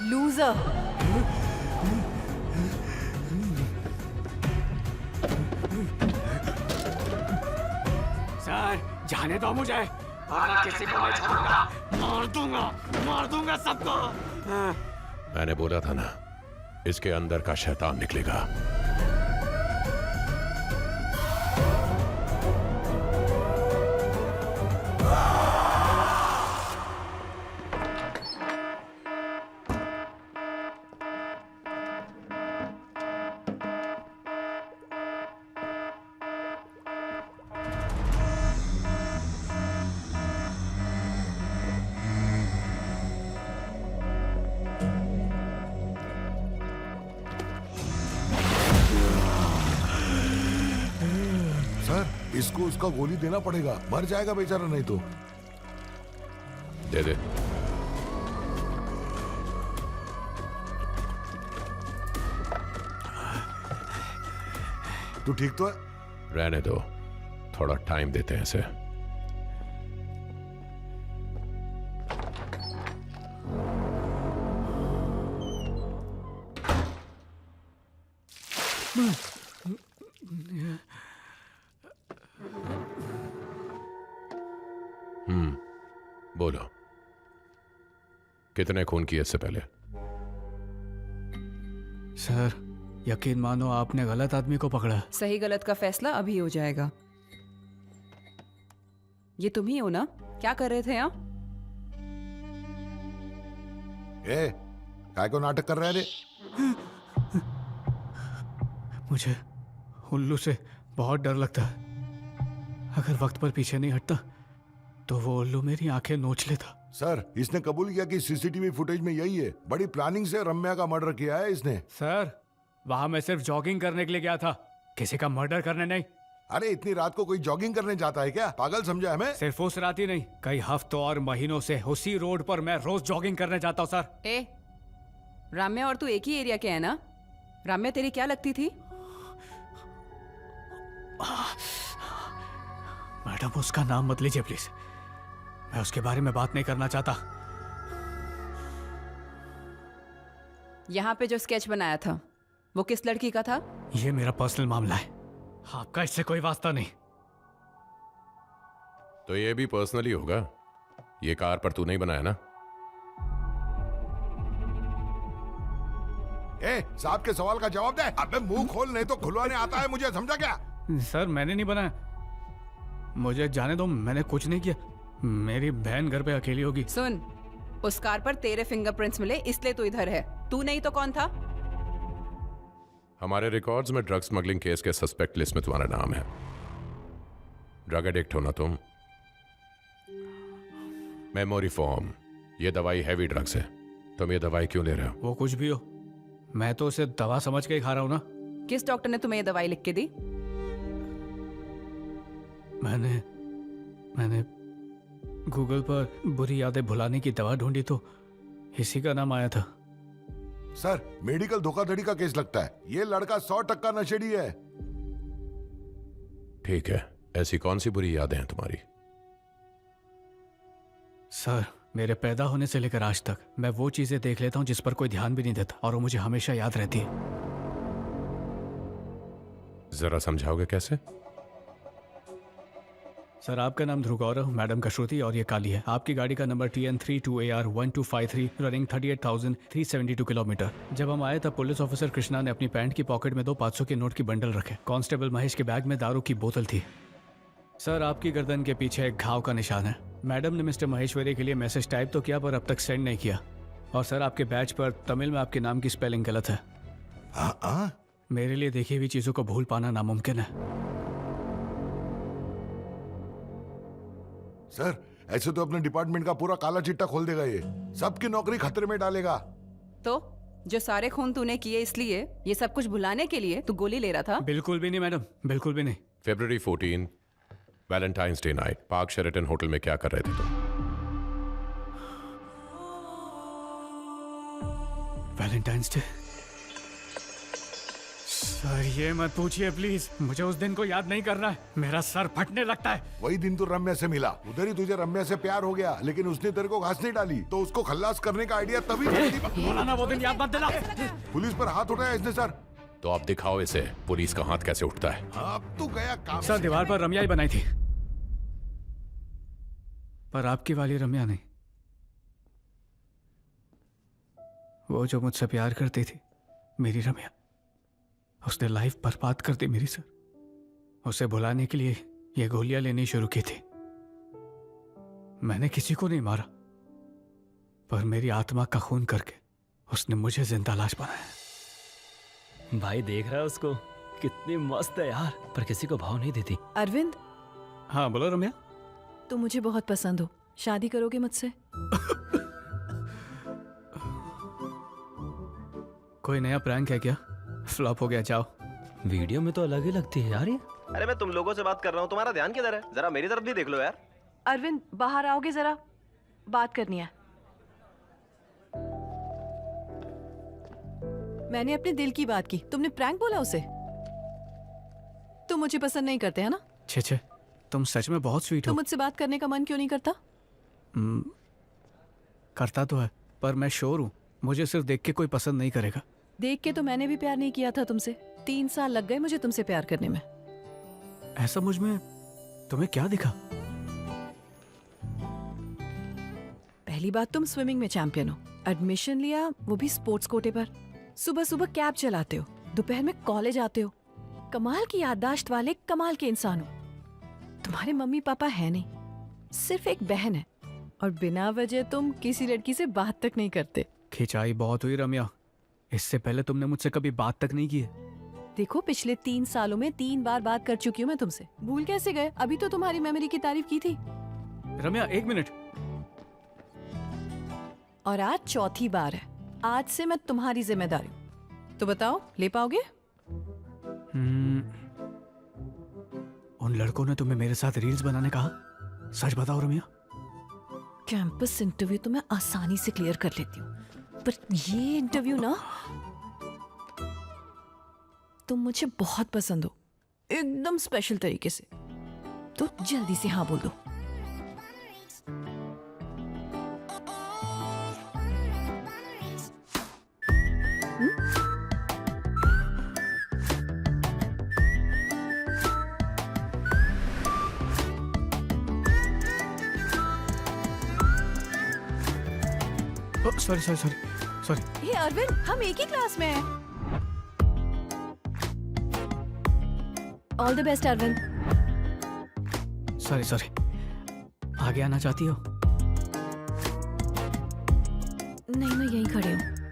Loser. Sir जाने दो मुझे, वरना किसी को नहीं छोड़ूंगा, मार दूंगा सबको। मैंने बोला था ना, इसके अंदर का शैतान निकलेगा। इसको उसका गोली देना पड़ेगा, मर जाएगा बेचारा नहीं तो। दे दे। तू ठीक तो है? रहने दो, थोड़ा टाइम देते हैं इसे। बोलो, कितने खून किए इससे पहले? सर यकीन मानो आपने गलत आदमी को पकड़ा। सही गलत का फैसला अभी हो जाएगा। ये तुम ही हो ना? क्या कर रहे थे यहाँ? काय को नाटक कर रहे रे? मुझे उल्लू से बहुत डर लगता है। अगर वक्त पर पीछे नहीं हटता तो वो उल्लू मेरी आंखें नोच लेता। सर, इसने कबूल किया कि सीसीटीवी फुटेज में यही है। बड़ी प्लानिंग से रम्या का मर्डर किया है इसने। सर वहां मैं सिर्फ जॉगिंग करने के लिए गया था, किसी का मर्डर करने नहीं। अरे इतनी रात को कोई जॉगिंग करने जाता है क्या? पागल समझा हमें? सिर्फ उस रात ही नहीं, कई हफ्तों और महीनों से उसी रोड पर मैं रोज जॉगिंग करने जाता हूँ। सर राम्या और तू एक ही एरिया के है ना? राम्या तेरी क्या लगती थी? मैडम उसका नाम मत लीजिए प्लीज, मैं उसके बारे में बात नहीं करना चाहता। यहाँ पे जो स्केच बनाया था वो किस लड़की का था? ये मेरा पर्सनल मामला है, आपका इससे कोई वास्ता नहीं। तो ये भी पर्सनली होगा। ये कार पर तू नहीं बनाया ना? साहब के सवाल का जवाब दे। अबे मुंह खोल, नहीं तो खुलवाने आता है मुझे, समझा क्या? सर मैंने नहीं बनाया, मुझे जाने दो, मैंने कुछ नहीं किया। मेरी बहन घर पे अकेली होगी। सुन, उस कार पर तेरे फिंगरप्रिंट्स मिले इसलिए तू इधर है। तू नहीं तो कौन था? हमारे रिकॉर्ड्स में ड्रग स्मगलिंग केस के सस्पेक्ट लिस्ट में तुम्हारा नाम है। ड्रग एडिक्ट हो ना तुम? मेमोरी फॉर्म, ये दवाई हैवी ड्रग्स है। तुम ये दवाई क्यों ले रहे हो? वो कुछ भी हो, मैं तो उसे दवा समझ के ही खा रहा हूं ना। किस डॉक्टर ने तुम्हें ये दवाई लिख के दी? मैंने गूगल पर बुरी यादें भुलाने की दवा ढूंढी तो इसी का नाम आया था। सर, मेडिकल धोखाधड़ी का केस लगता है। ये लड़का 100% नशेड़ी है। ठीक है, ऐसी कौन सी बुरी यादें हैं तुम्हारी? सर मेरे पैदा होने से लेकर आज तक मैं वो चीजें देख लेता हूं जिस पर कोई ध्यान भी नहीं देता, और वो मुझे हमेशा याद रहती है। जरा समझाओगे कैसे? सर आपका नाम ध्रुव गौरव, मैडम का श्रुति और ये काली है। आपकी गाड़ी का नंबर TN32AR1253, रनिंग 38,372 किलोमीटर। जब हम आए तब पुलिस ऑफिसर कृष्णा ने अपनी पैंट की पॉकेट में 2 500 के नोट की बंडल रखे। कांस्टेबल महेश के बैग में दारू की बोतल थी। सर आपकी गर्दन के पीछे एक घाव का निशान है। मैडम ने मिस्टर महेश्वरी के लिए मैसेज टाइप तो किया पर अब तक सेंड नहीं किया। और सर आपके बैच पर तमिल में आपके नाम की स्पेलिंग गलत है। मेरे लिए देखी हुई चीजों को भूल पाना नामुमकिन है। सर, ऐसे तो अपने डिपार्टमेंट का पूरा काला चिट्टा खोल देगा। ये सबकी नौकरी खतरे में डालेगा। तो जो सारे खून तूने किए इसलिए, ये सब कुछ भुलाने के लिए तू गोली ले रहा था? बिल्कुल भी नहीं मैडम, बिल्कुल भी नहीं। February 14, Valentine's day night, park Sheraton hotel में क्या कर रहे थे तुम? Valentine's day? सर ये मत पूछिए प्लीज, मुझे उस दिन को याद नहीं करना है, मेरा सर फटने लगता है। वही दिन तू रम्या से मिला, उधर ही तुझे रम्या से प्यार हो गया, लेकिन उसने तेरे को घास नहीं डाली, तो उसको खल्लास करने का आइडिया तभी बोला ना वो दिन याद मत दिला। पुलिस पर हाथ उठाया इसने सर। तो आप दिखाओ इसे पुलिस का हाथ कैसे उठता है। अब तू गया काम सर से। दीवार पर रम्या ही बनाई थी, पर आपकी वाली रम्या नहीं, वो जो मुझसे प्यार करती थी, मेरी रम्या। उसने लाइफ बर्बाद कर दी मेरी सर। उसे भुलाने के लिए ये गोलियां लेनी शुरू की थी। मैंने किसी को नहीं मारा, पर मेरी आत्मा का खून करके उसने मुझे जिंदा लाश बनाया। भाई देख रहा है उसको, कितनी मस्त है यार, पर किसी को भाव नहीं देती। अरविंद, हाँ बोलो रम्या। तुम मुझे बहुत पसंद हो, शादी करोगे मुझसे? कोई नया प्रैंक है क्या? फ्लॉप हो गया, जाओ। वीडियो में तो अलग ही लगती है यार ये। अरे मैं तुम लोगों से बात कर रहा हूँ, तुम्हारा ध्यान किधर है? जरा मेरी तरफ भी देख लो यार। अरविंद, बाहर आओगे जरा, बात करनी है। मैंने अपने दिल की बात की, तुमने प्रैंक बोला उसे। तुम मुझे पसंद नहीं करते है ना? छे छे, तुम सच में बहुत स्वीट तो हो। मुझसे बात करने का मन क्यों नहीं करता? करता तो है, पर मैं श्योर हूँ मुझे सिर्फ देख के कोई पसंद नहीं करेगा। देख के तो मैंने भी प्यार नहीं किया था तुमसे। 3 साल लग गए मुझे तुमसे प्यार करने में। ऐसा मुझ में तुम्हें क्या दिखा? पहली बात, तुम स्विमिंग में चैंपियन हो, एडमिशन लिया वो भी स्पोर्ट्स कोटे पर। सुबह सुबह कैब चलाते हो, दोपहर में कॉलेज आते हो। कमाल की याददाश्त वाले कमाल के इंसान हो। तुम्हारे मम्मी पापा है नहीं, सिर्फ एक बहन है, और बिना वजह तुम किसी लड़की से बात तक नहीं करते। खिंचाई बहुत हुई रम्या, इससे पहले तुमने मुझसे कभी बात तक नहीं की है। देखो, पिछले 3 सालों में 3 बार बात कर चुकी हूँ मैं तुमसे। भूल कैसे गए? अभी तो तुम्हारी मेमोरी की तारीफ की थी। रम्या 1 मिनट। और आज चौथी बार है। आज से मैं तुम्हारी जिम्मेदारी हूँ। तो बताओ, ले पाओगे? उन लड़कों ने तुम्हें मेरे साथ रील्स बनाने कहा, सच बताओ रम्या। कैंपस इंटरव्यू तो मैं आसानी से क्लियर कर लेती हूँ, पर ये इंटरव्यू ना, तुम मुझे बहुत पसंद हो, एकदम स्पेशल तरीके से। तो जल्दी से हाँ बोल दो। Sorry sorry sorry sorry. ये अरविंद, हम एक ही क्लास में हैं। All the best Arvind. Sorry sorry. आगे आना चाहती हो? नहीं, मैं यहीं खड़ी हूँ।